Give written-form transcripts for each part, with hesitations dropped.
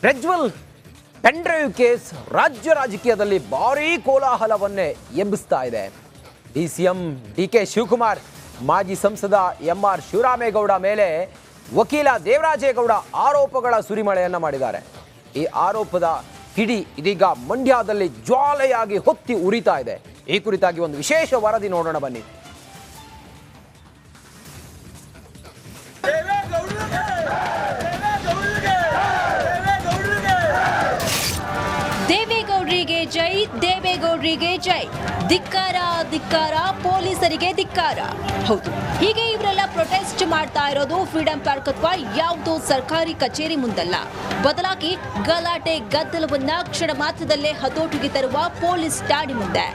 Prajwal pen drive case ರಾಜ್ಯ ರಾಜಕೀಯದಲ್ಲಿ ಭಾರೀ ಕೋಲಾಹಲವನ್ನೇ ಎಬ್ಬಿಸ್ತಾ ಇದೆ. ಡಿಸಿಎಂ ಡಿಕೆ ಶಿವಕುಮಾರ್, ಮಾಜಿ ಸಂಸದ ಎಂಆರ್ ಶಿವರಾಮೇಗೌಡ ಮೇಲೆ ವಕೀಲ ದೇವರಾಜೇಗೌಡ ಆರೋಪಗಳ ಸುರಿಮಳೆಯನ್ನ ಮಾಡಿದ್ದಾರೆ. ಈ ಆರೋಪದ ಕಿಡಿ ಇದೀಗ ಮಂಡ್ಯದಲ್ಲಿ ಜ್ವಾಲೆಯಾಗಿ ಹೊತ್ತಿ ಉರಿತಾ ಇದೆ. ಈ ಕುರಿತಾಗಿ ಒಂದು ವಿಶೇಷ ವರದಿ ನೋಡೋಣ ಬನ್ನಿ. ದೇವೇಗೌಡರಿಗೆ ಜೈ, ದೇವೇಗೌಡರಿಗೆ ಜೈ, ಧಿಕ್ಕಾರ ಧಿಕ್ಕಾರ, ಪೊಲೀಸರಿಗೆ ಧಿಕ್ಕಾರ. ಹೌದು, ಹೀಗೆ ಇವರೆಲ್ಲ ಪ್ರೊಟೆಸ್ಟ್ ಮಾಡ್ತಾ ಇರೋದು ಫ್ರೀಡಂ ಪಾರ್ಕ್ ಅಥವಾ ಯಾವುದೋ ಸರ್ಕಾರಿ ಕಚೇರಿ ಮುಂದಲ್ಲ. ಬದಲಾಗಿ ಗಲಾಟೆ ಗದ್ದಲವನ್ನ ಕ್ಷಣ ಮಾತ್ರದಲ್ಲೇ ಹತೋಟಿಗೆ ತರುವ ಪೊಲೀಸ್ ಠಾಣೆ ಮುಂದೆ.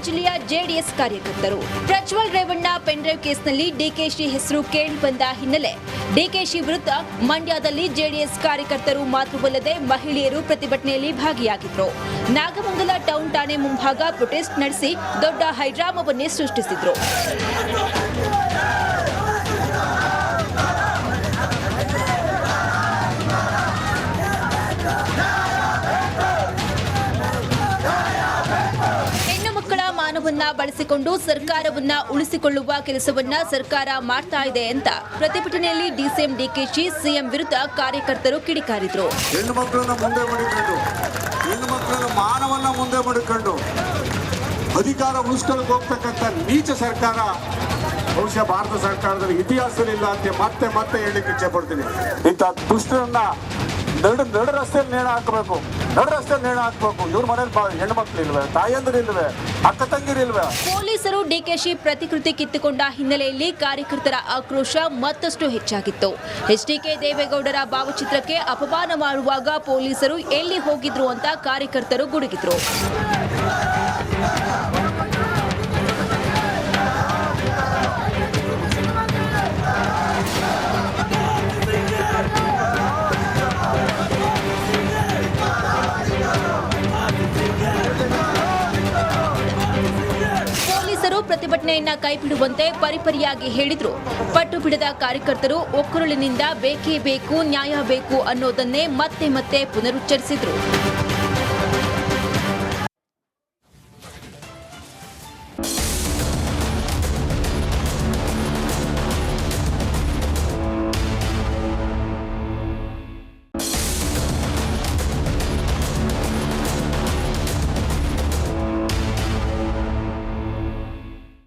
ಜಿಲ್ಲೆಯ ಜೆಡಿಎಸ್ ಕಾರ್ಯಕರ್ತರು. ಪ್ರಜ್ವಲ್ ರೇವಣ್ಣ ಪೆನ್ಡ್ರೈವ್ ಕೇಸ್ನಲ್ಲಿ ಡಿಕೆಶಿ ಹೆಸರು ಕೇಳಿ ಬಂದ ಹಿನ್ನೆಲೆ ಡಿಕೆಶಿ ವಿರುದ್ಧ ಮಂಡ್ಯದಲ್ಲಿ ಜೆಡಿಎಸ್ ಕಾರ್ಯಕರ್ತರು ಮಾತ್ರವಲ್ಲದೆ ಮಹಿಳೆಯರು ಪ್ರತಿಭಟನೆಯಲ್ಲಿ ಭಾಗಿಯಾಗಿದ್ರು. ನಾಗಮಂಗಲ ಟೌನ್ ಠಾಣೆ ಮುಂಭಾಗ ಪ್ರೊಟೆಸ್ಟ್ ನಡೆಸಿ ದೊಡ್ಡ ಹೈಡ್ರಾಮವನ್ನೇ ಸೃಷ್ಟಿಸಿದ್ರು. ಮಾನವನ್ನ ಬಳಸಿಕೊಂಡು ಸರ್ಕಾರವನ್ನ ಉಳಿಸಿಕೊಳ್ಳುವ ಕೆಲಸವನ್ನ ಸರ್ಕಾರ ಮಾಡ್ತಾ ಇದೆ ಅಂತ ಪ್ರತಿಭಟನೆಯಲ್ಲಿ ಡಿಸಿಎಂ ಡಿಕೆಶಿ ಸಿಎಂ ವಿರುದ್ಧ ಕಾರ್ಯಕರ್ತರು ಕಿಡಿಕಾರಿದ್ರು. ಹೆಣ್ಣು ಮಕ್ಕಳನ್ನ ಮುಂದೆ ಮಾಡಿಕೊಂಡು, ಹೆಣ್ಣು ಮಕ್ಕಳನ್ನ ಮಾನವನ್ನ ಮುಂದೆ ಮಾಡಿಕೊಂಡು ಅಧಿಕಾರ ಉಳಿಸ್ಕೊಳ್ಳೋಕೆ ಹೋಗ್ತಕ್ಕಂಥ ನೀಚ ಸರ್ಕಾರ ಬಹುಶಃ ಭಾರತ ಸರ್ಕಾರದಲ್ಲಿ ಇತಿಹಾಸದಲ್ಲಿ ಇಲ್ಲ ಅಂತ ಮತ್ತೆ ಹೇಳಲಿಕ್ಕೆ ಇಚ್ಛೆ ಪಡ್ತೀನಿ. ಇಂಥ ದುಷ್ಟರನ್ನ ನಡು ರಸ್ತೆಯಲ್ಲಿ ನೇಣ ಹಾಕಬೇಕು, ಇವ್ರ ಮನೇಲಿ ಹೆಣ್ಣು ಮಕ್ಕಳು ಇಲ್ವೇ, ತಾಯಂದಿರು ಇಲ್ವೇ, ಅಕ್ಕ ತಂಗಿರಿಲ್ವೇ? ಪೊಲೀಸರು ಡಿಕೆಶಿ ಪ್ರತಿಕೃತಿ ಕಿತ್ತುಕೊಂಡ ಹಿನ್ನೆಲೆಯಲ್ಲಿ ಕಾರ್ಯಕರ್ತರ ಆಕ್ರೋಶ ಮತ್ತಷ್ಟು ಹೆಚ್ಚಾಗಿತ್ತು. ಎಚ್ಡಿಕೆ ದೇವೇಗೌಡರ ಭಾವಚಿತ್ರಕ್ಕೆ ಅಪಮಾನ ಮಾಡುವಾಗ ಪೊಲೀಸರು ಎಲ್ಲಿ ಹೋಗಿದ್ರು ಅಂತ ಕಾರ್ಯಕರ್ತರು ಗುಡುಗಿದ್ರು. ಪ್ರತಿಭಟನೆಯನ್ನ ಕೈಬಿಡುವಂತೆ ಪರಿಪರಿಯಾಗಿ ಹೇಳಿದ್ರು. ಪಟ್ಟು ಬಿಡದ ಕಾರ್ಯಕರ್ತರು ಒಕ್ಕರುಳಿನಿಂದ ಬೇಕೇ ಬೇಕು, ನ್ಯಾಯ ಬೇಕು ಅನ್ನೋದನ್ನೇ ಮತ್ತೆ ಪುನರುಚ್ಚರಿಸಿದ್ರು.